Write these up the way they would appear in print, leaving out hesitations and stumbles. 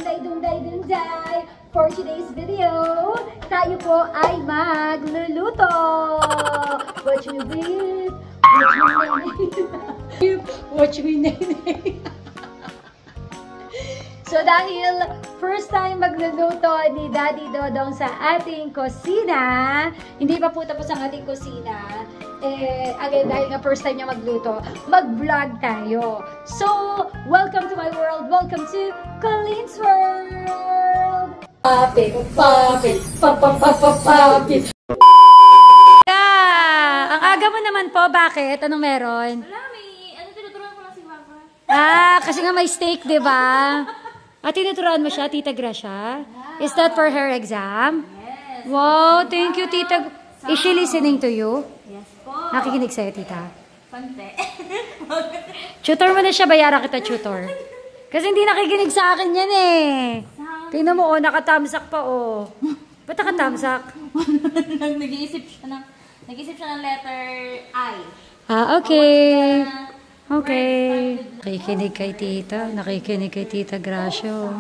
Dunday. For today's video, tayo po ay magluluto. Watch me breathe. Watch me nay. So dahil first time magluluto ni Daddy Dodong sa ating kusina, hindi pa po tapos ang ating kusina, again, dahil nga first time niya magluto, mag-vlog tayo. So, welcome to my world. Welcome to Colleen's World. Papit. Ang aga mo naman po, bakit? Anong meron? Wala, tinuturuan ko lang si Papa. Kasi nga may steak, di ba? At tinuturuan mo siya, Tita Gracia? Is that for her exam? Yes. Wow, thank you, Tita. Is she listening to you? Yes po. Nakikinig sa'yo, Tita. Pante. Tutor mo na siya, bayaran kita, tutor. Kasi hindi nakikinig sa akin yan eh. Tingnan mo, nakatamsak pa, oh. Ba't nakatamsak? Nag-iisip siya ng letter I. Okay. Okay. Nakikinig kay Tita. Nakikinig kay Tita Gracia.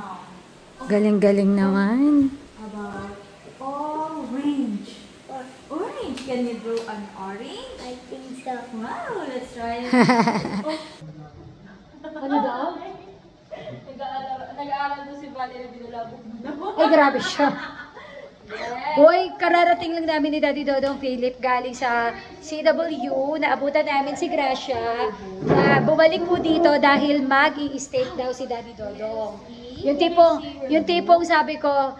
Galing-galing naman. About orange. Orange. Can you draw an orange? I think so. Wow, let's try it. Ano daw? Nag-aaral doon si Valerie binulabog mo. Ay, grabe siya. Boy, kararating lang namin ni Daddy Dodong Philip galing sa CW. Naabutan namin si Gracia. Bumalik po dito dahil mag-i-steak daw si Daddy Dodong. Yung tipong sabi ko,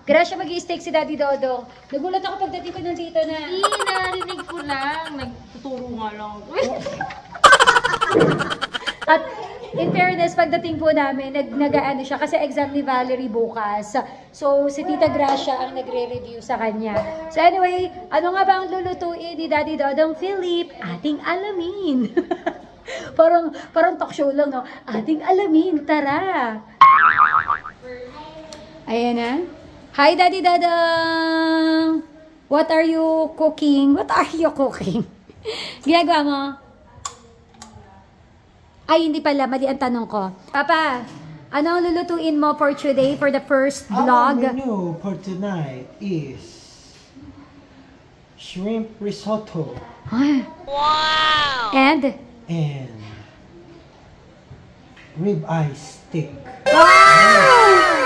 Gracia, mag-i-steak si Daddy Dodong. Nagulat ako pagdating ko ng dito na... Hindi, narinig ko lang. Nagtuturo nga lang ako. At in fairness, pagdating po namin, nag-ano siya kasi exam ni Valerie bukas. So, si Tita Gracia ang nagre-review sa kanya. So anyway, ano nga ba ang lulutuin ni Daddy Dodong Philip? Ating alamin. parang talk show lang, no? Ating alamin, tara! Ayan na. Hi, Daddy Dodong! What are you cooking? What are you cooking? Ginagawa mo? Ay, hindi pala. Mali ang tanong ko. Papa, ano ang lulutuin mo for today, for the first vlog? Our menu for tonight is shrimp risotto. Wow! And ribeye steak. Wow!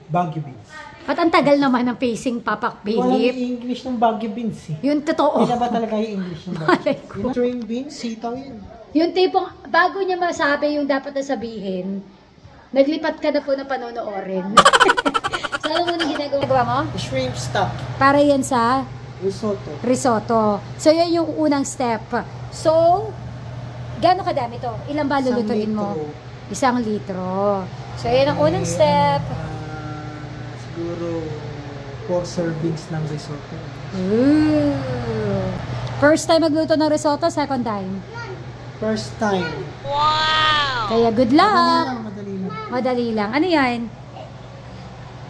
Baguio beans. At ang tagal naman ng pacing, Papa Walang Philip. English ng Baguio beans eh. Yung totoo. Kaya ba talaga yung English ng Malay Baguio? ko. Yung string beans, sitaw yun. Yung tipong, bago niya masabi yung dapat na sabihin, naglipat ka na po na panonoorin. So, alam mo na ginagawa mo? Shrimp stock. Para yan sa Risotto. So, yan yung unang step. So, gaano kadami to? Ilan ba lulutuin mo? 1 litro. So, yan ang unang step. Siguro 4 servings ng risotto. Ooh. First time magluto ng risotto, second time? First time. Wow! Kaya good luck! Madali lang. Ano yan?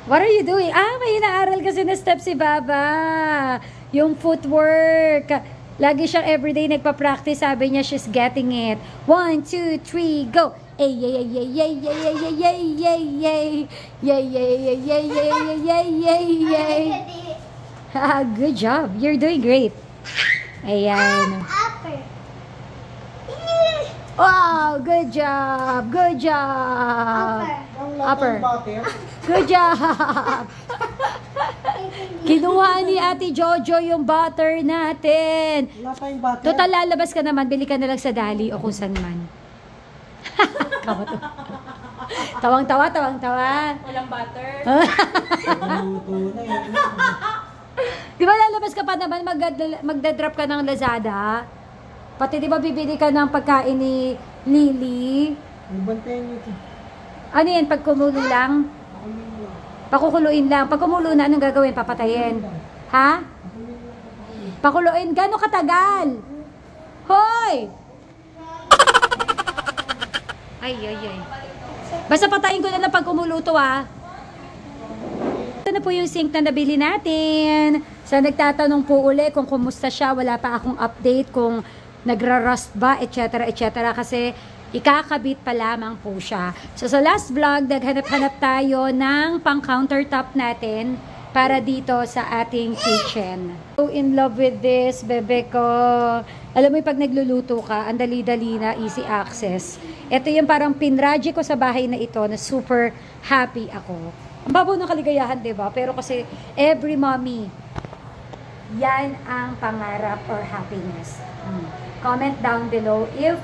What are you doing? May inaaral kasi na step si Baba. Yung footwork. Lagi siyang everyday nagpa-practice. Sabi niya, she's getting it. 1, 2, 3, go! Ay, yay, yay, yay, yay, yay, yay, yay, yay, yay, yay, yay, yay, yay, yay, yay. Good job. You're doing great. Ayan. Wow, good job. Good job. Upper. Good job. Kinuha ni Ate Jojo yung butter natin. Wala pa yung butter. Total, lalabas ka naman. Bili ka na lang sa Dali o kung saan man. Tawang-tawa. Walang butter. Di ba lalabas ka pa naman, magdadrop ka ng Lazada? Pati di ba bibili ka ng pagkain ni Lily? Bantayan nito. Ano yan, pag kumulo lang? Pakukuluin lang. Pag kumulo na, anong gagawin? Papatayin? Ha? Pakuluin. Gano'ng katagal? Hoy! Ay. Basta patayin ko na lang pag kumuluto, ah. Ito na po yung sink na nabili natin. Sa nagtatanong po uli kung kumusta siya, wala pa akong update kung nagra-rust ba, etc. etc. Kasi Ikakabit pa lamang po siya. So sa last vlog, naghanap-hanap tayo ng pang countertop natin para dito sa ating kitchen. So in love with this, bebe ko. Alam mo yung pag nagluluto ka, ang dali-dali na, easy access. Ito yung parang pinraje ko sa bahay na ito na super happy ako. Ang babaw ng kaligayahan, diba? Pero kasi every mommy, yan ang pangarap or happiness. Comment down below if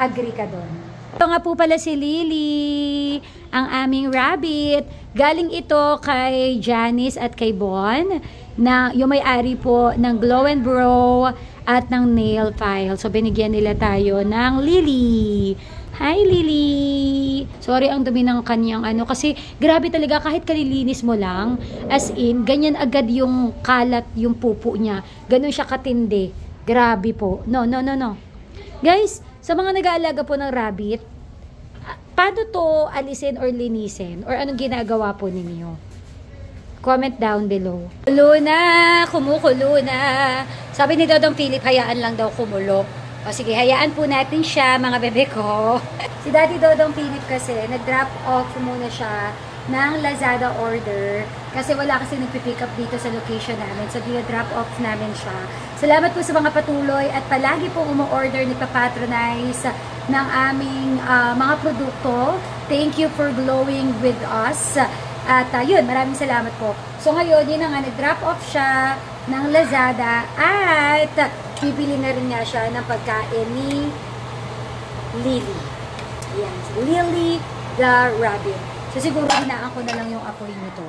agree ka doon. Ito nga po pala si Lily, ang aming rabbit. Galing ito kay Janice at kay Bon, na yung may-ari po ng Glow and Bro at ng nail file. So binigyan nila tayo ng Lily. Hi Lily! Sorry ang dumi ng kanyang kasi grabe talaga kahit kalilinis mo lang, as in, ganyan agad yung kalat, yung pupo niya. Ganun siya katindi. Grabe po. No. Guys, sa mga nag-aalaga po ng rabbit, paano to alisin or linisin? Or anong ginagawa po ninyo? Comment down below. Kumukulo na. Sabi ni Dodong Philip, hayaan lang daw kumulo. O sige, hayaan po natin siya, mga bebe ko. Si Daddy Dodong Philip kasi, nag-drop off muna siya ng Lazada order. Kasi wala kasi nagpipick up dito sa location namin. So, drop off namin siya. Salamat po sa mga patuloy at palagi pong umu-order ni papatronize ng aming mga produkto. Thank you for glowing with us. At yun, maraming salamat po. So, ngayon, yun nga, nag-drop off siya ng Lazada at bibili na rin nga siya ng pagkain ni Lily. Yan, Lily the Rabbit. So, siguro hinaan ko na lang yung apoy nito.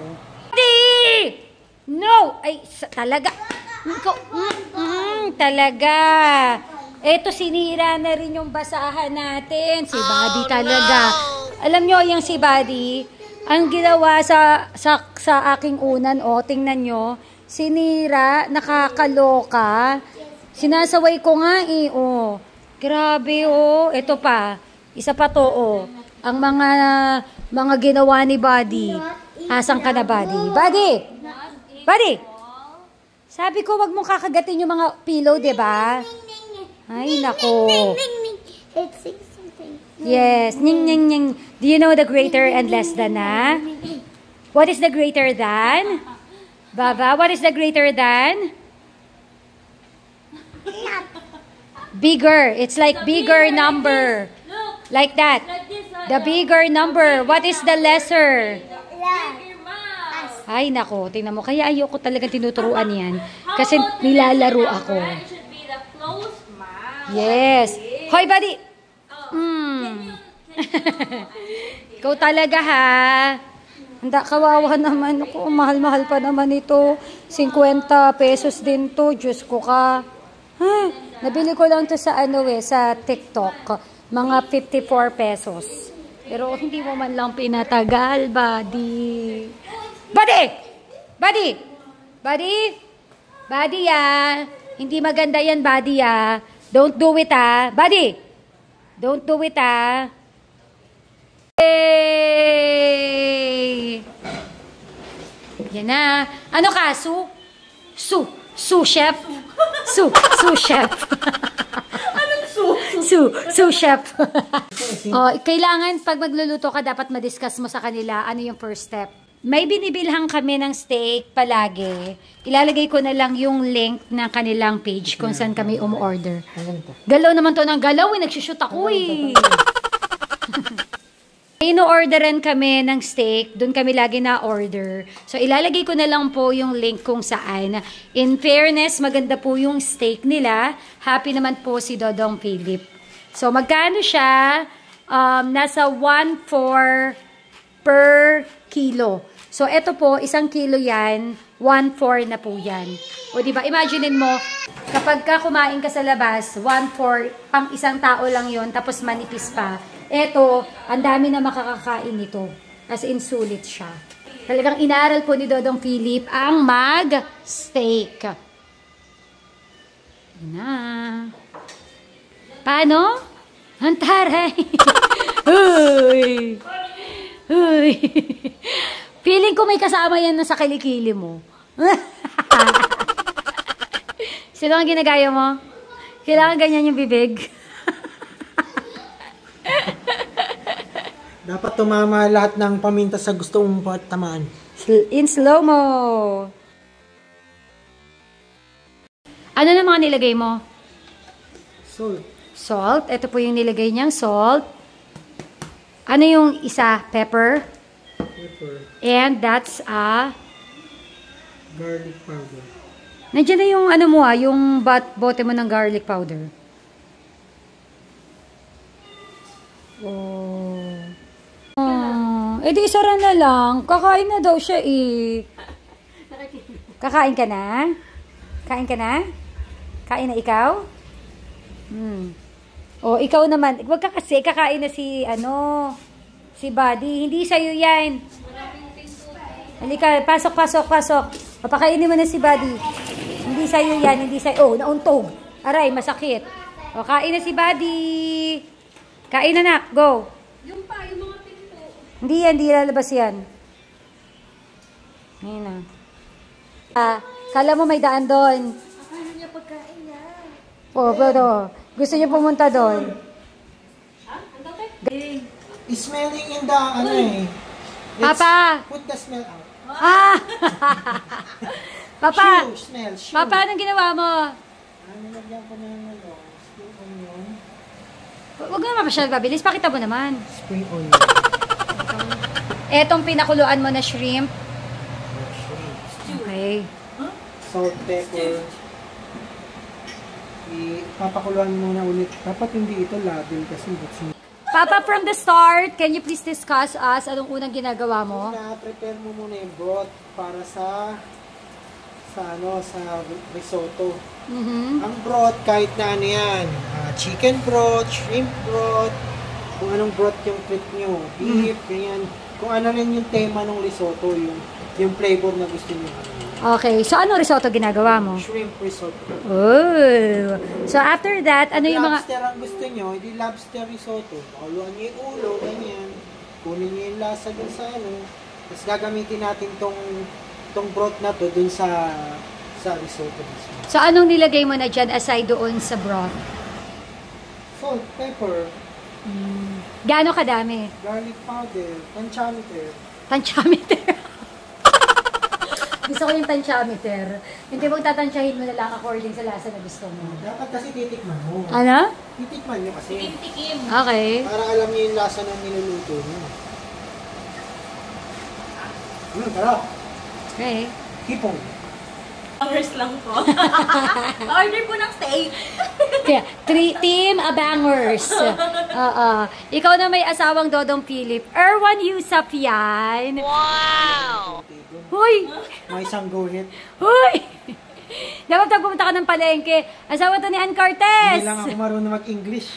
Daddy! No! Ay, talaga. Talaga. Eto, sinira na rin yung basahan natin. Si Buddy talaga. Alam nyo, yung si Buddy, ang ginawa sa aking unan, tingnan nyo, sinira, nakakaloka. Sinasaway ko nga grabe ito pa. Isa pa to Ang mga ginawa ni Buddy. Asan ka na, Buddy? Buddy! Sabi ko, wag mong kakagatin yung mga pillow, diba? Ay, nako. Yes. Ning. Do you know the greater and less than, ha? What is the greater than? Baba, what is the greater than? Bigger. It's like bigger number. Like that. The bigger number. What is the lesser? Ay, nako. Tingnan mo. Kaya ayoko talaga tinuturuan yan. Kasi nilalaro ako. Yes. Hoy, Buddy! Ikaw talaga, ha? Handa, kawawa naman ako. Mahal-mahal pa naman ito. 50 pesos din to. Diyos ko ka. Nabili ko lang to sa sa TikTok. Mga 54 pesos. Pero hindi mo man lang pinatagal, Buddy. Buddy, hindi maganda yan, Buddy, Don't do it, Buddy. Don't do it, Hey! Yan na. Ano ka, Su? Chef? Su chef. Anong su? Su chef. Kailangan pag magluluto ka, dapat ma-discuss mo sa kanila ano yung first step. May binibilhan kami ng steak palagi. Ilalagay ko na lang yung link ng kanilang page kung saan kami umorder. Galaw naman to ng galaw, nagsushoot ako Ino-orderan kami ng steak, doon kami lagi na-order. So, ilalagay ko na lang po yung link kung saan. In fairness, maganda po yung steak nila. Happy naman po si Dodong Philip. So, magkano siya? Nasa 1.4 per kilo. So, eto po, 1 kilo yan, 1.4 na po yan. O, diba? Imaginein mo, kapag ka kumain ka sa labas, 1.4, pang isang tao lang yon tapos manipis pa. Eto, ang dami na makakakain nito. As in, sulit siya. Talagang inaaral po ni Dodong Philip ang mag-steak. Na. Paano? Hantaray. Uy. Feeling ko may kasama yan na sa kilikili mo. Sino ang ginagaya mo? Kailangan ganyan yung bibig. Dapat tumama lahat ng paminta sa gusto mong tamaan. In slow-mo. Ano na mga nilagay mo? Salt. Salt. Ito po yung nilagay niyang salt. Ano yung isa? Pepper. Pepper. And that's Garlic powder. nandiyan na yung ano mo yung bote mo ng garlic powder. Oh. Eh di isara na lang. Kakain na daw siya eh. Kakain ka na? Kain ka na? Kain na ikaw? O, ikaw naman. Huwag ka kasi. Kakain na si si Buddy. Hindi sa'yo yan. Halika, pasok. Papakainin mo na si Buddy. Hindi sa'yo yan. Hindi sa'yo. Oh, nauntog. Aray, masakit. O, kain na si Buddy. Kain na, nak. Go. Yung mga pinto. Hindi lalabas yan. Ngayon na. Kala mo may daan doon. Akala niya pagkain niya. Oh, pero gusto niyo pumunta doon. Smelling in the, Papa! Put the smell out. Papa! Smell. Papa, anong ginawa mo? Nilagyan ko na ng spring onion. Huwag na mapasyal pabilis. Pakita mo naman. Spring onion. Etong pinakuluan mo na shrimp. Okay. Salt, pepper. Ipapakuluan muna ulit. Dapat hindi ito label kasi Papa, from the start, can you please discuss us anong unang ginagawa mo? prepare mo muna yung broth para sa risotto. Ang broth, kahit na ano yan, chicken broth, shrimp broth, kung anong broth yung trip nyo, beef, ganyan. Kung ano rin yung tema ng risotto, yung flavor na gusto nyo. Okay, so ano risotto ginagawa mo? Shrimp risotto. Oh. So after that, ano yung mga... Lobster ang gusto nyo, hindi lobster risotto. Pakuluan nyo yung ulo, ganyan. Kunin nyo yung lasa dun sa Tapos gagamitin natin tong broth na to dun sa risotto mismo. So anong nilagay mo na dyan aside doon sa broth? Salt, pepper, Gaano kadami? garlic powder, tantiameter. Tantiameter. Gusto ko yung tantiameter. Hindi mo tatansyahin mo na lang according sa lasa na gusto mo. Dapat kasi titikman mo. Ano? Titikman nyo kasi. Tikim. Okay. Para alam nyo yung lasa ng niluluto nyo. Sarap. Okay. Hipong. Bangers lang po. Order po ng steak. Kaya, Team Abangers. Ikaw na may asawang Dodong Philip. Erwan Yusuf yan. Wow! Huy! May isang guhit. Huy! Dapat pag pumunta ka ng palengke, asawa to ni Ann Cortez. Hindi lang ako marunong mag-English.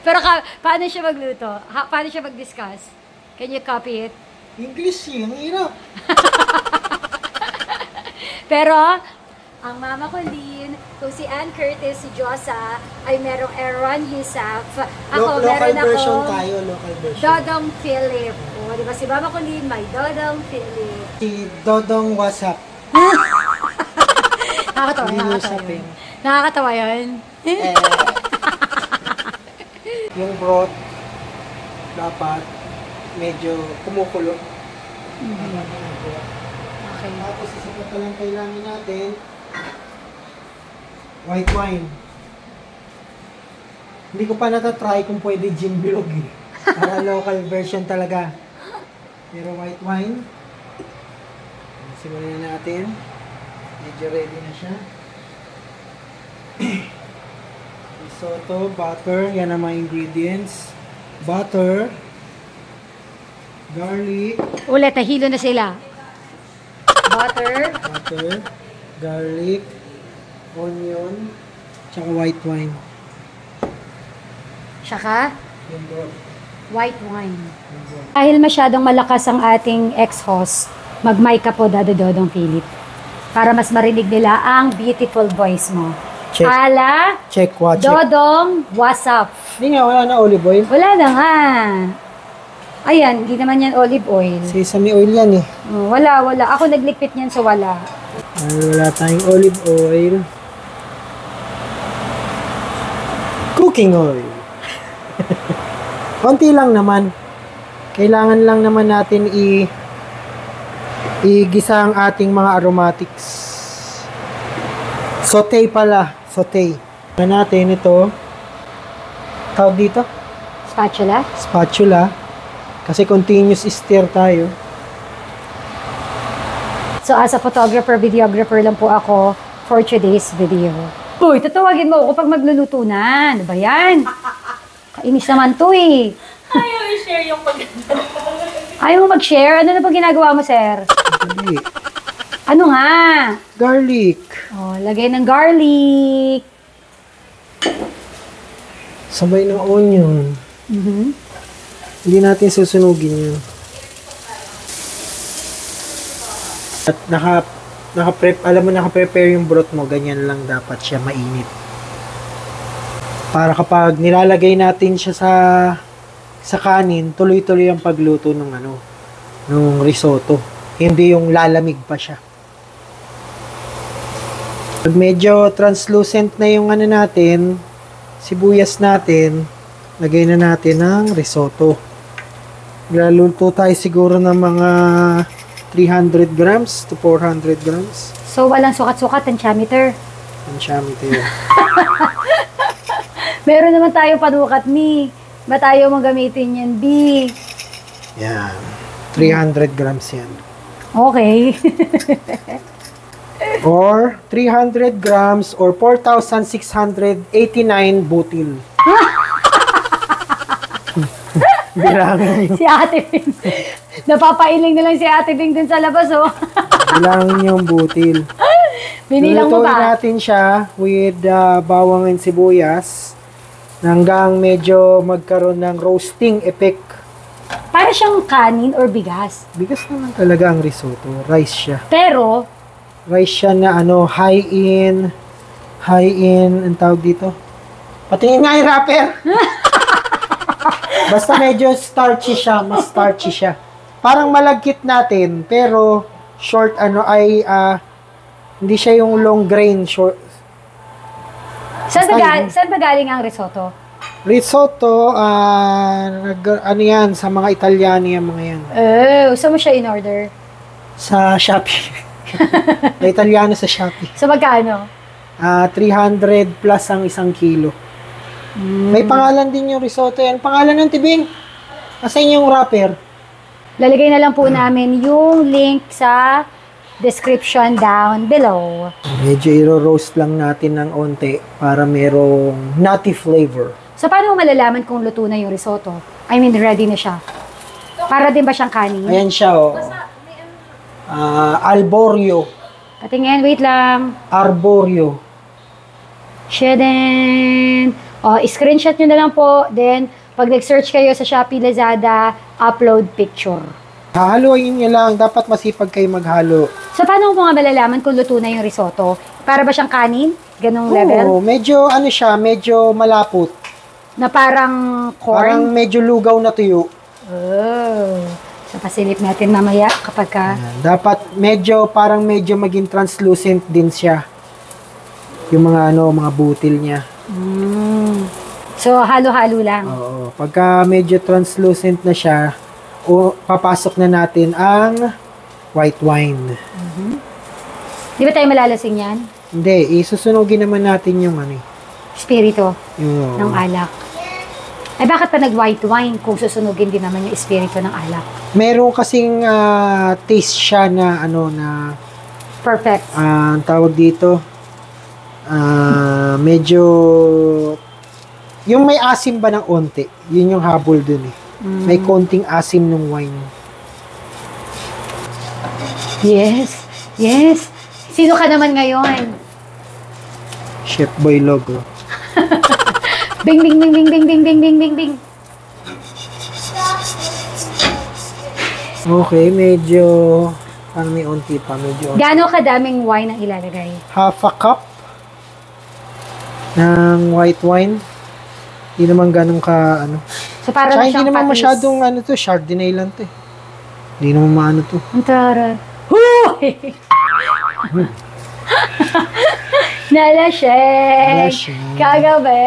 Pero paano siya magluto? Paano siya mag-discuss? Can you copy it? English ang hirap. Pero, ang mama ko Lynn, kung si Ann Curtis, si Josa, ay merong Erwan Yusuf. Ako, Local meron version ako tayo, local version. Dodong Philip. O, di ba si mama ko Lynn, may Dodong Philip. Si Dodong WhatsApp. Nakakatawa, Hindi nakakatawa usapin. yun. Nakakatawa yun. Yung broth, dapat medyo kumukulo. Okay. Tapos isa pa palang kailangan natin, white wine. Hindi ko pa natatry kung pwede gin bilog eh. Para local version talaga. Pero white wine. Simulan na natin. Medyo ready na siya. Risotto, butter. Yan ang mga ingredients. Butter. Garlic. Ulit, nahilo na sila. Butter. Butter, garlic, onion, tsaka white wine. Saka, Yung broth. white wine. Dahil masyadong malakas ang ating ex-host, mag-mic ka po, Dado Dodong Philip. Para mas marinig nila ang beautiful voice mo. Check. Ala, Check, watch it. Dodong, what's up? Hindi nga, wala na olive oil. Wala na nga. Ayan, hindi naman yan olive oil. Sesame oil yan eh. Oh, wala. Ako naglikpit niyan, so wala. Wala tayong olive oil. Cooking oil. Konti lang naman. Kailangan lang naman natin igisa ang ating mga aromatics. Saute pala. Saute. Natin ito. Tawag dito? Spatula? Spatula. Kasi continuous stir tayo. So, as a photographer, videographer lang po ako for today's video. Uy, tatawagin mo ako pag magluluto na. Ano ba yan? Kainis naman to eh. Ayaw i-share yung pagkanta. Ayaw mo mag-share? Ano na ba ginagawa mo, sir? Garlic. Ano nga? Garlic. Oh, lagay ng garlic. Sabay ng onion. Hindi natin susunugin yun. At naka-prepare yung broth mo, ganyan lang dapat siya mainit. Para kapag nilalagay natin siya sa kanin, tuloy-tuloy ang pagluto ng nung risotto. Hindi yung lalamig pa siya. Pag medyo translucent na yung natin, sibuyas natin, lagay na natin ng risotto. Luluto tayo siguro ng mga 300 grams to 400 grams. So, walang sukat-sukat, tensiometer. Tensiometer. Meron naman tayong panukat, Mi. Ba tayo mong gamitin yan, B? Yan. 300 grams yan. Okay. Or 300 grams or 4,689 butil. Bilangin nyo. Si Ate Bing. Napapailing na lang si Ate Bing dun sa labas, oh. Bilangin nyo yung butil. Binilang mo Lulutuin ba? natin siya with bawang and sibuyas hanggang medyo magkaroon ng roasting effect. Para siyang kanin or bigas. Bigas naman talaga ang risotto. Rice siya. Pero, Rice siya na high in, ang tawag dito. Patingin nga yung wrapper. Basta medyo starchy siya, mas starchy siya. Parang malagkit natin, pero short hindi siya yung long grain short. saan ba galing ang risotto? Risotto, yan, sa mga Italiani yung mga yan. Saan mo siya in order? Sa Shopee. May Italiano sa Shopee. So, magkano? 300 plus ang 1 kilo. May pangalan din yung risotto yan. Pangalan ng tibing. Asan yung wrapper? Lalagay na lang po namin yung link sa description down below. Medyo i-roast lang natin ng onte para merong nutty flavor. So, paano mo malalaman kung luto na yung risotto? I mean, ready na siya. Para din ba siyang kanin? Ayan siya, oh. Alborio. Patingin, wait lang. Arborio. Shedden. Screenshot nyo na lang po. Then, pag nag-search kayo sa Shopee, Lazada, upload picture. Hahaluin nyo lang. Dapat masipag kayo maghalo. So, paano mo nga malalaman kung luto na yung risotto? Para ba siyang kanin? Ganong level? Oo, medyo siya, medyo malapot. Na parang corn? Parang medyo lugaw na tuyo. Oh. So, pasilip natin mamaya kapag ka... Ayan. Dapat medyo maging translucent din siya. Yung mga mga butil niya. So, halo-halo lang. Oo. Pagka medyo translucent na siya, papasok na natin ang white wine. Di ba tayo malalasing yan? Hindi, isusunogin naman natin yung Espiritu yung ng alak. Ay, bakit pa nag-white wine kung susunugin din naman yung espiritu ng alak? meron kasing taste siya na na Perfect. ang tawag dito medyo yung may asim ba ng onte, yun yung habol dun eh. May konting asim ng wine. Yes. Yes. Sino ka naman ngayon? Chef Boy logo. Bing, bing, bing, bing, bing, bing, bing, bing, bing, bing. Okay, medyo parang may onti pa, medyo Gaano kadaming wine ang ilalagay? half a cup ng white wine. Hindi naman ganun ka So, parang Tsaka hindi siyang naman patis. masyadong to, Chardonnay lang to eh. Hindi naman maano to. Ang taray. Huy! Nalaseng! 'Nalaseng. Kagabi!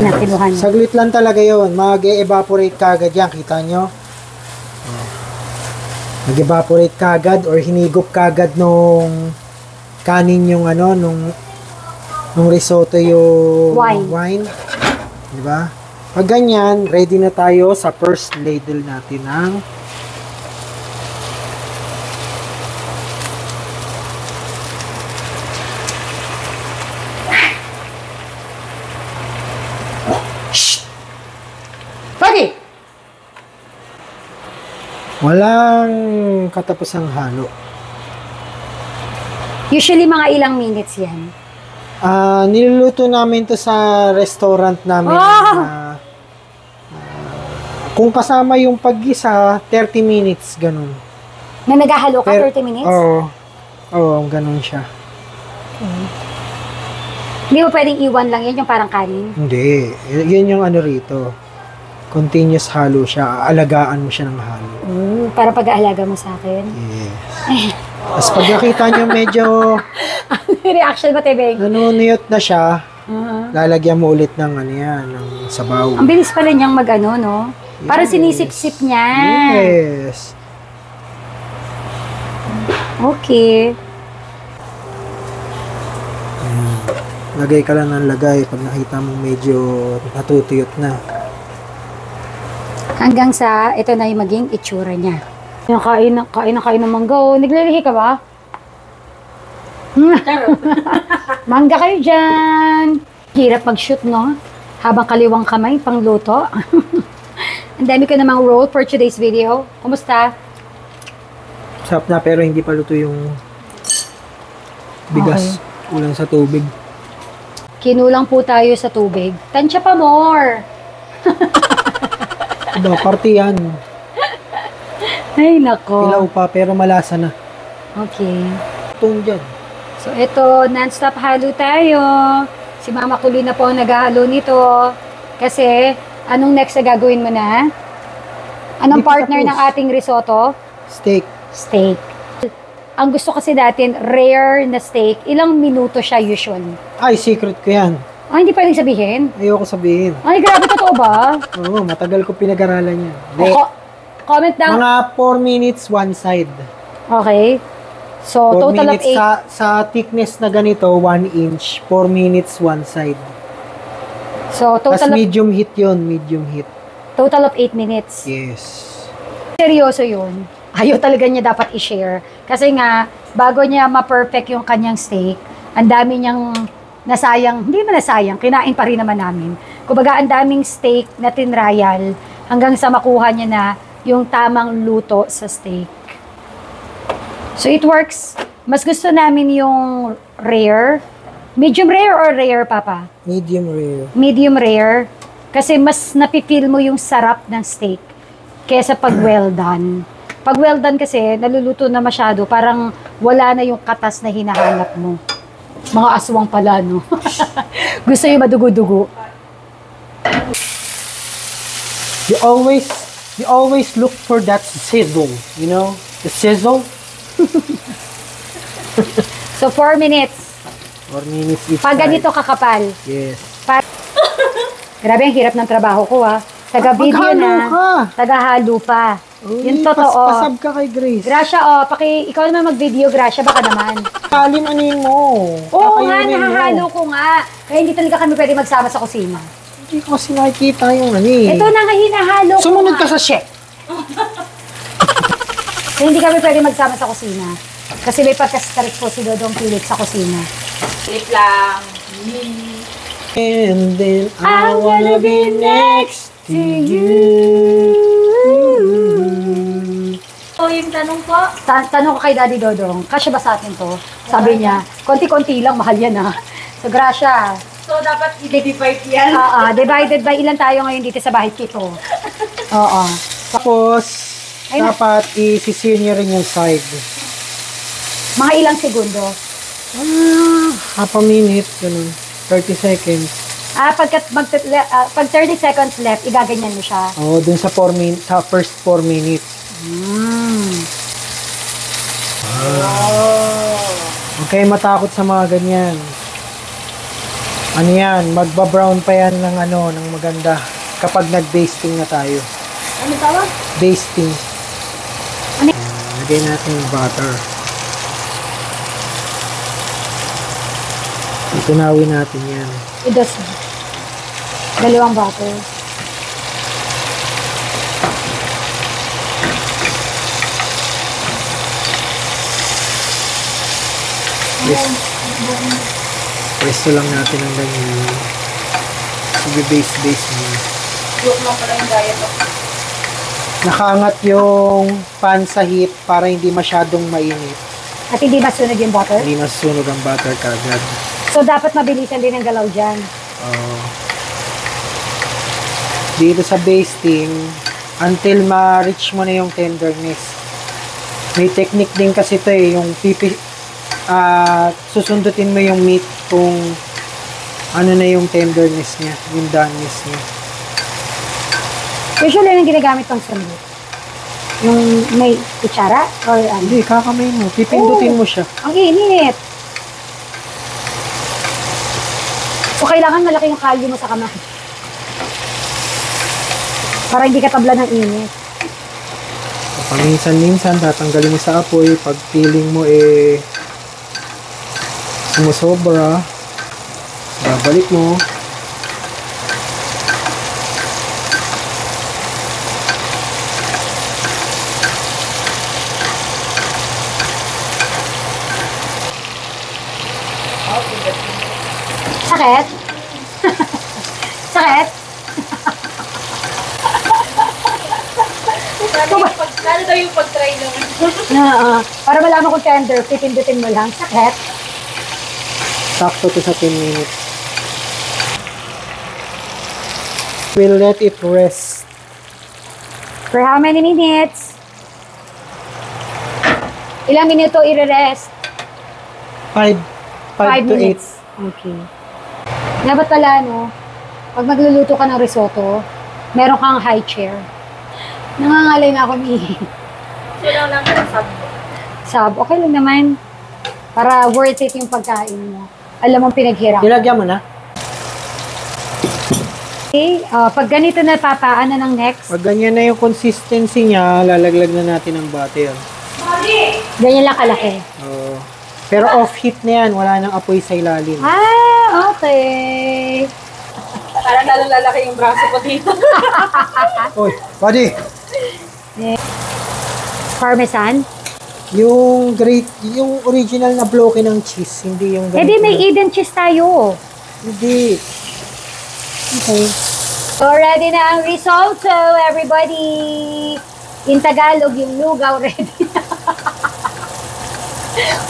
na, kinuha niya. Saglit lang talaga yon. Mag-evaporate kagad yan. Kita nyo? Mag-evaporate kagad or hinigop kagad nung kanin yung ano, nung risotto yung wine. Diba? Pag ganyan, ready na tayo sa first ladle natin ng Pagi! walang katapusang halo. Usually, mga ilang minutes yan. Niluluto namin to sa restaurant namin. Oh! Kung kasama yung paggisa, 30 minutes, ganun. Na naghahalo ka, 30 minutes? Oo, ganun siya. Okay. Hindi mo pwedeng iwan lang yan, yung parang kanin? Hindi. Yun yung ano rito. Continuous halo siya. Alagaan mo siya ng halo. Parang pag-aalaga mo sa akin? Yes. Tapos pag nakita nyo medyo reaction mo, Tebeng? nanunuyot na siya, lalagyan mo ulit ng ano yan, ng sabaw. Ang bilis pala niyang mag-ano, no? Parang sinisip-sip niya. Yes. Okay. Lagay ka lang ng lagay pag nakita mo medyo natutuyot na. Hanggang sa ito na yung maging itsura niya. Yung kain ng mangga. Oh. Naglilihi ka ba? Mangga kayo dyan. Hirap mag-shoot, no? Habang kaliwang kamay, pang luto. Ang dami ko namang roll for today's video. Kumusta? Sarap na pero hindi pa luto yung bigas. Kulang sa tubig. Kinulang po tayo sa tubig. Tansya pa more. Diba, party yan. Ay, nako. Ilaw pa pero malasa na. Okay. Itong dyan. So, ito, non-stop halo tayo. Si Mama Kuli na po ang naghahalo nito. Kasi, anong next na gagawin mo na? Anong Hindi pa partner tapos. ng ating risotto? Steak. Steak. Ang gusto kasi natin, rare na steak. Ilang minuto siya usually? Ay, secret ko yan. Ah, hindi pwedeng sabihin? Ayoko sabihin. Ay, grabe, totoo ba? Oo, matagal ko pinag-aralan yan. Comment down. Mga 4 minutes, one side. Okay. So, 4 total of minutes 8. sa thickness na ganito, 1 inch. 4 minutes, one side. So, Tapos total of, medium heat yun, medium heat. total of 8 minutes. Yes. Seryoso yun. Ayaw talaga niya dapat i-share. Kasi nga, bago niya ma-perfect yung kanyang steak, ang dami niyang nasayang, hindi naman nasayang, kinain pa rin naman namin. Kumbaga, ang daming steak na tinrial hanggang sa makuha niya na yung tamang luto sa steak. So, it works. Mas gusto namin yung rare. Medium rare or rare, Papa? Medium rare. Medium rare. Kasi mas napipil mo yung sarap ng steak kesa pag well done. Pag well done kasi, naluluto na masyado, parang wala na yung katas na hinahanap mo. Mga aswang pala, no? Gusto yung madugo-dugo. You always look for that sizzle, you know? The sizzle. So, 4 minutes. 4 minutes each Pag side. ganito kakapal. Yes. Grabe, ang hirap ng trabaho ko, ha? Taga-video Maghalo na. ka. Taga-halo pa. Uy, Yung totoo. Pasab ka kay Grace. Gracia, ikaw naman mag-video, Gracia, baka naman. Kalim anin mo. Oo nga, Kakayunin mo. nahahalo ko nga. Kaya hindi talaga kami pwede magsama sa kusina. Hindi ko kasi nakikita yung ano eh. Ito na nga, hinahalo ko Sumunod nga. ka sa chef. Kaya hindi kami pwede magsama sa kusina. Kasi may pagkaskarik po si Dodong Philip sa kusina. Clip lang. And then I wanna be next to you. So, yung tanong po, Tanong ko kay Daddy Dodong, kasya ba sa atin to? Sabi niya, konti-konti lang, mahal yan ha. So, Gracia. so dapat i-divide yan. Divided by ilan tayo ngayon dito sa bahay kito. Oo. Tapos, Ay, dapat i-sear nyo rin yung side. Mga ilang segundo. Half a minute, ganun. 30 seconds. Pag 30 seconds left, igaganyan mo siya. Oo, dun sa first 4 minutes. Huwag kayo matakot sa mga ganyan. Ano yan, magba-brown pa yan ng ano, ng maganda kapag nag-basting na tayo. Ano tawag? Basting. Ano? Lagay natin yung butter. Itunawin natin yan. Idos. Dalawang butter. Presto lang natin ang ganyan. Base mo. Joke lang pala yung diet ako. Nakaangat yung pan sa heat para hindi masyadong mainit. At hindi masunod yung butter? Hindi masusunog ang butter kagad. So, dapat mabilisan din ang galaw dyan. Dito sa basting, until ma-reach mo na yung tenderness. May technique din kasi ito eh, yung susundutin mo yung meat kung ano na yung tenderness niya, yung doneness niya. Usually, yung ginagamit pang sandwich. Yung may kutsara? Or ano? Hindi, kakamay mo. Pipindutin mo siya. Ang init! So, kailangan malaki yung kalyo mo sa kamay. Para hindi ka tabla ng init. Paminsan-minsan, tatanggalin mo sa apoy. Pag feeling mo sumusobra, babalik mo. Sakit? Sakit? Lalo daw yung pag-try naman. Para malaman kung tender, pipindutin mo lang. Sakit? Sakto to sa 10 minutes. We'll let it rest. For how many minutes? Ilang minuto i-rest? 5 to 8. minutes. Okay. Dapat pala, no? Pag magluluto ka ng risotto, meron kang high chair. Nangangalay na ako ni So lang sab. Sab, okay lang naman. Para worth it yung pagkain mo. Alam mong pinaghirap. Nilagyan mo na? Okay, pag ganito na papaano ng next, Pag ganyan na yung consistency niya, lalaglag na natin ang butter. ganyan lang kalaki. Pero off heat na yan, wala nang apoy sa ilalim. Ah, okay. Parang lalong lalaki yung braso ko dito. Oy, buddy! Parmesan? Yung original na bloke ng cheese, hindi yung Eh di may Eden cheese tayo. Hindi. Okay. So ready na ang risotto, everybody. In Tagalog, yung lugaw ready na.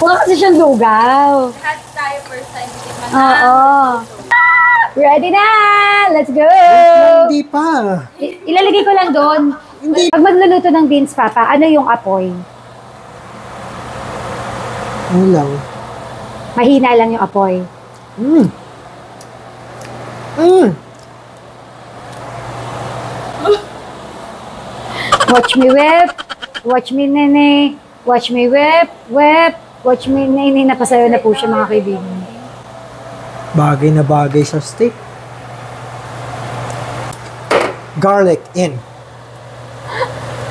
Wala kasi siyang lugaw. Lahat tayo first time. Oo. Ready na! Let's go! Hindi pa. Ilalagay ko lang doon. Hindi. Pag magluluto ng beans, Papa, ano yung apoy? Ano lang? Mahina lang yung apoy. Watch me whip. Watch me nene. Watch me whip. Whip. Watch me nene. Napasayo na po siya, mga kaibigan. Bagay na bagay sa steak. Garlic in.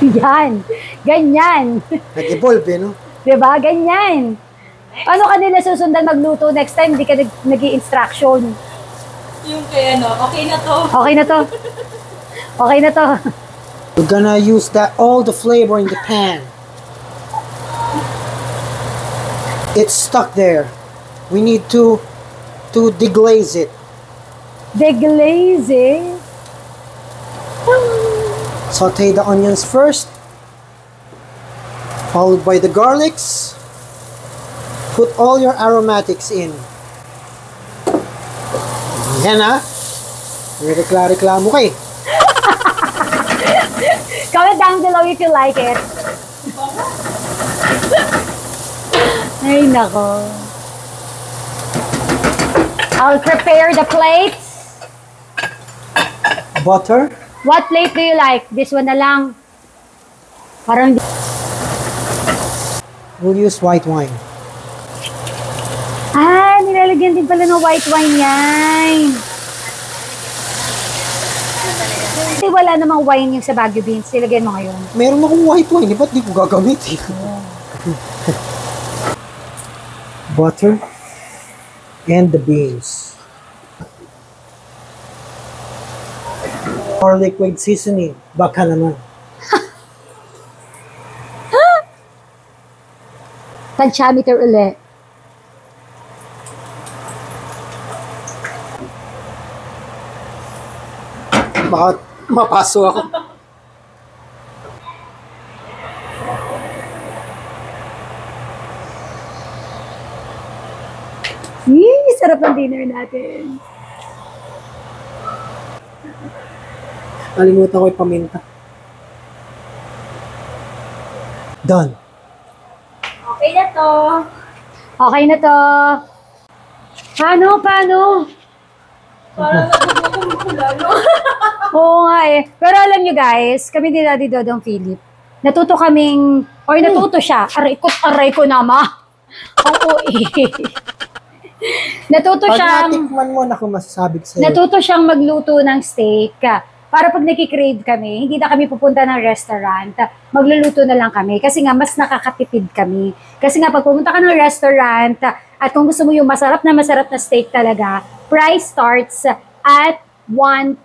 Yan. Ganyan. Nag-evolve no? Diba? Ganyan. Paano ka nila susundan magluto next time? Hindi ka nag-i-instruction. Yung kaya okay na to. Okay na to. Okay na to. We're gonna use all the flavor in the pan. It's stuck there. We need to deglaze it. Deglaze it. Saute the onions first, followed by the garlics. Put all your aromatics in. Yan ha. May reklamo ka eh. Comment down below if you like it. Ay, nako. I'll prepare the plates. Butter. What plate do you like? This one na lang. Parang We'll use white wine. ah, lalagyan din pala ng white wine yan. Kasi wala namang wine yung sa Baguio Beans. Nilagyan mo ngayon. Meron akong white wine. Ba't di ko gagamitin? Butter and the beans. Or liquid seasoning. Baka naman. Tantiameter ulit. Bakit mapaso ako? Yee, sarap ng dinner natin. Nalimutan ko yung paminta. Done. Okay na to. Okay na to. Paano? Parang nagugutom ko lalo. Oo nga eh. Pero alam nyo guys, kami ni Daddy Dodong Philip, natuto siya. Aray ko nama. Oo eh. Natuto Pag siyang... natikman mo na kung masasabi ko sa'yo. Natuto siyang magluto ng steak. Para pag nakikrave kami, hindi na kami pupunta ng restaurant. Magluluto na lang kami. Kasi nga, mas nakakatipid kami. Kasi nga, pag pumunta ka ng restaurant, at kung gusto mo yung masarap na steak talaga, price starts at 1.5.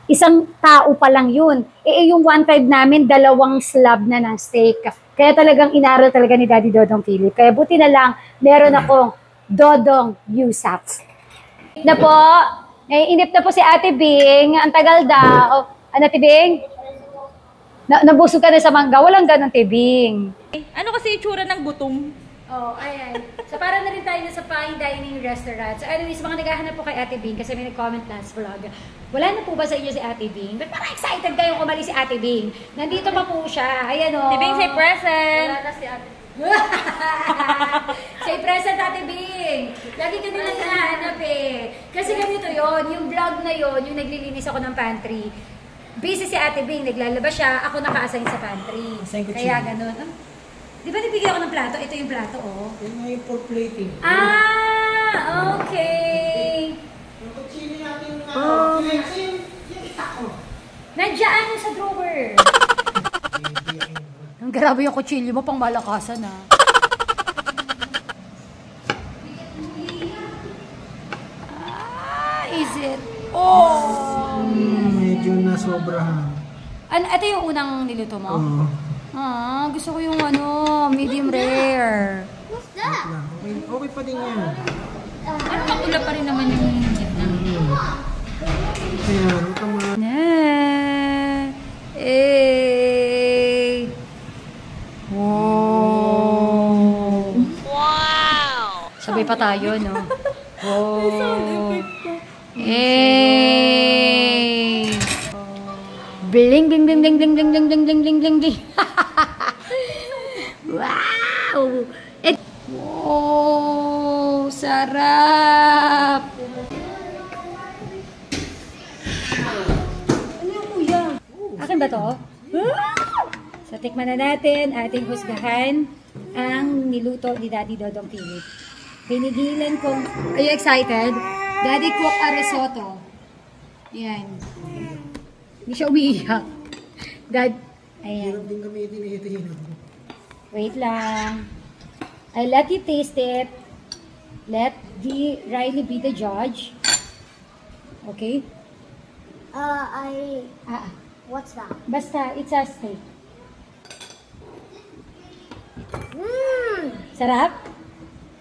Isang tao pa lang yun. Yung 1.5 namin, 2 slab na ng steak. Kaya talagang inaral talaga ni Daddy Dodong Philip. Kaya buti na lang, meron akong Dodong Yusaf. Na po, inip na po si Ate Bing. Ang tagal daw. Ano, Ate Bing? Nabusog ka na sa mangga. Walang ganun, Ate Bing. Ano kasi itsura ng gutom? Oh, ayan. So, para na rin tayo sa fine dining restaurant. So, anyways, mga naghahanap po kay Ate Bing kasi may nag-comment last vlog. Wala na po ba sa inyo si Ate Bing? Ba't parang excited kayong umalis si Ate Bing? Nandito pa po siya. Ayan o. Si Bing, say present. Wala na si Ate say present, Ate Bing. Lagi ka nilang hinahanap eh. Kasi ganito yon, yung vlog na yon, yung naglilinis ako ng pantry. Busy si Ate Bing, naglalaba siya, ako naka-assign sa pantry. Kaya ganun. Di ba nabigyan ako ng plato? Ito yung plato, oh. Yan nga yung for plating. Ah, okay. Yung kutsili natin nga. Yung itako. Nandiyan yung sa drawer. Ang grabe yung kutsilyo mo, pang malakasan, ah. Is it? Oh! Medyo nasobrahan. Ito yung unang niluto mo? Gusto ko yung medium rare. What's that? Okay pa din yan. Ano makula pa rin naman yung gitna? Ayan, tama. Wow! Sabay pa tayo, no? Wow! Bling, bling, bling, bling, bling, bling, bling, bling, bling, bling, bling, bling. Wow! Wow! Sarap! Ano yung kuya? Akin ba to? So, tikman na natin ating husgahan ang niluto ni Daddy Dodong Philip. Pinigilan kong... Are you excited? Daddy cook a risotto. Yan. Hindi siya umiiyak. Dad, ayan. Hirap din gamitin ito yun. Wait lang. I'll let you taste it. Let Riley be the judge. Okay? What's that? Basta, it's a steak. Sarap?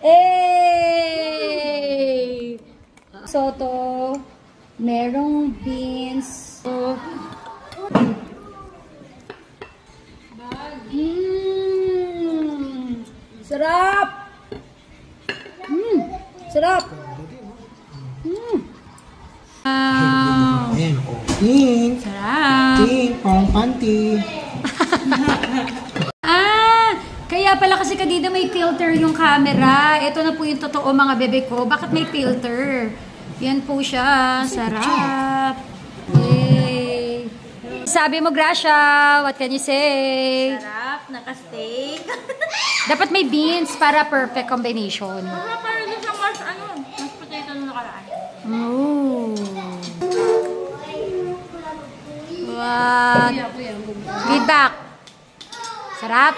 Eh! Soto, merong beans. Sarap! Sarap! Ayan, pink. Sarap! Pink, pang panty. Kaya pala kasi kanina may filter yung camera. Ito na po yung totoo mga bebe ko. Bakit may filter? Yan po siya. Sarap. Yay. Sabi mo, Gracia, what can you say? Sarap, naka-steak. Dapat may beans para perfect combination. Parang doon sa mas, Oh. Wow. Feedback. Sarap.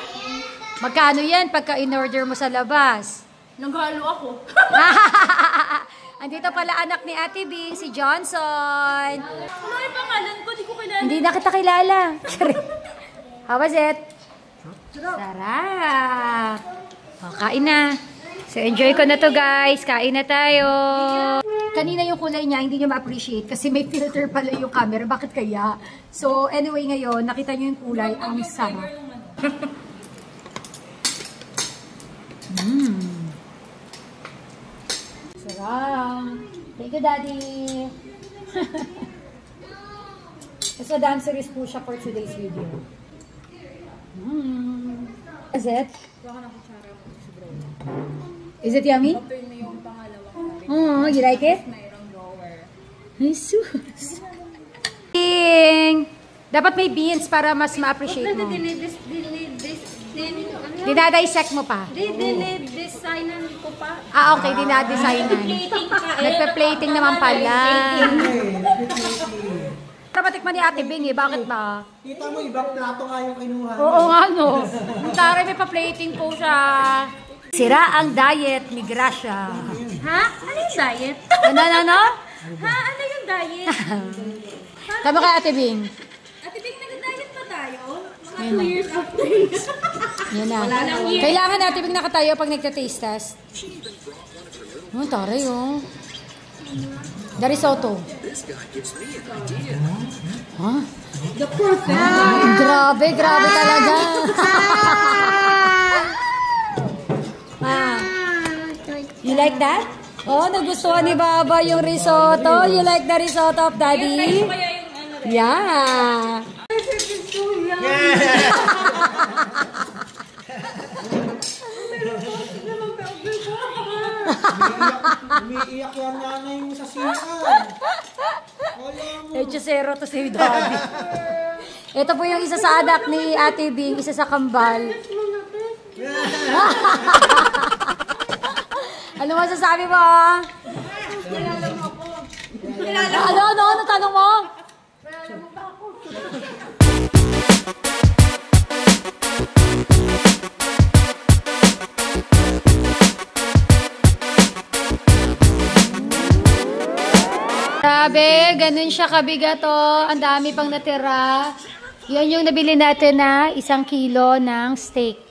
Magkano yan pagka in-order mo sa labas? Naghalo ako. Andito pala anak ni Ate Bing, si Johnson. Ano yung pangalan ko? Di ko kilala. Hindi na kita kilala. How was it? Sarap. O, kain na. So, enjoy ko na to, guys. Kain na tayo. Kanina yung kulay niya, hindi niyo ma-appreciate kasi may filter pala yung camera. Bakit kaya? So, anyway, ngayon, nakita niyo yung kulay. Ang sarap. Sarap. Thank you, Daddy. So, the answer is po siya for today's video. Is it? Is it yummy? Oh, you like it? Jesus. Dapat may beans para mas ma-appreciate mo. Dinadissect mo pa. Dinedesignan ko pa. Ah, okay. Dinadesignan. Nagpe-plating naman pala. Para matikman ni Ate Bing eh. Bakit ba? Kita mo, ibang plato nga yung kinuha. Oo nga no. Ang taray may pa-plating po siya. Sira ang diet ni Gracia. Ha? Ano yung diet? Ano? Ha? Ano yung diet? Tama kay Ate Bing. Ate Bing, nag-diet pa tayo? Mga Yan 2 years after. Yan na. Kailangan Ate Bing nakatayo pag nagta-taste test. Oh, taray oh. The risotto. Huh? The perfect. Grabe talaga. You like that? Oh, nagustuhan ni Baba yung risotto. You like the risotto of Daddy? Yeah. Umiiyak yan nanay mo sa siyan. Hechicero to si Daddy. Ito po yung isa sa anak ni Ate Bing, isa sa kambal. Ano masasabi mo? Ano tanong mo? Grabe, ganun siya kabigat oh. Ang dami pang natira. Yan yung nabili natin na 1 kilo ng steak.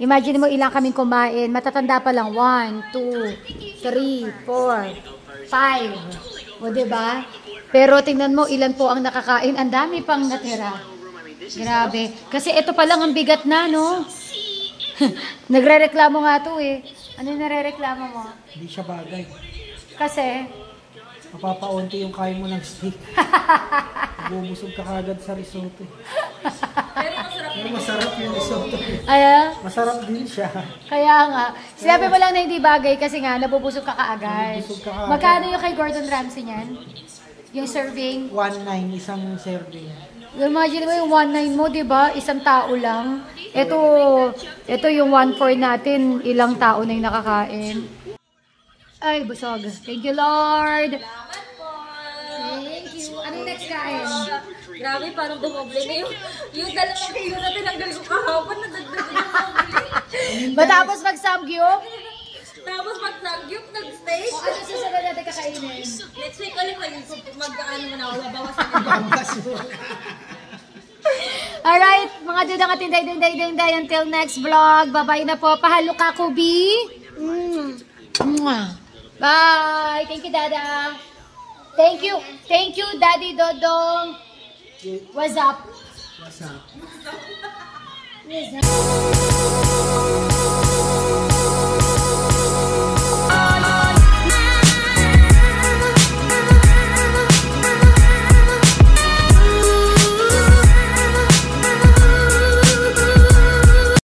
Imagine mo ilang kaming kumain. Matatanda pa lang. 1, 2, 3, 4, 5. O diba? Pero tingnan mo ilan po ang nakakain. Ang dami pang natira. Grabe. Kasi ito pa lang ang bigat na, no? Nagre-reklamo nga to eh. Ano yung nare-reklamo mo? Hindi siya bagay. Kasi? Mapapaunti yung kain mo ng steak. Bubusog ka kagad sa risotto. Pero masarap yung risotto. Ay, Masarap din siya. kaya nga. Sinabi mo lang na hindi bagay kasi nga, nabubusog ka kaagad. Nabubusog ka kaagad. Magkano yung kay Gordon Ramsay niyan? Yung serving? 1.9, isang serving. Imagine mo yung 1.9 mo, di ba? Isang tao lang. Ito yung 1.4 natin, ilang tao na yung nakakain. Ay, busog. Thank you, Lord. Thank you. Anong next kain? Grabe, parang dumoble na yung 2 kilo na tinanggal ko kahapon, nadagdag yung dumoble. Matapos mag-samgyup? Tapos mag-samgyup, nag-stay. O ano susunod natin kakainin? Next week ulit, mag-ano mo na ako, babawasan mo. Alright, mga dudang at dinday. Until next vlog. Bye-bye na po. Pahalo ka, Kubi. Bye. Thank you, Dada. Thank you, Daddy Dodong. What's up? What's up? What's up?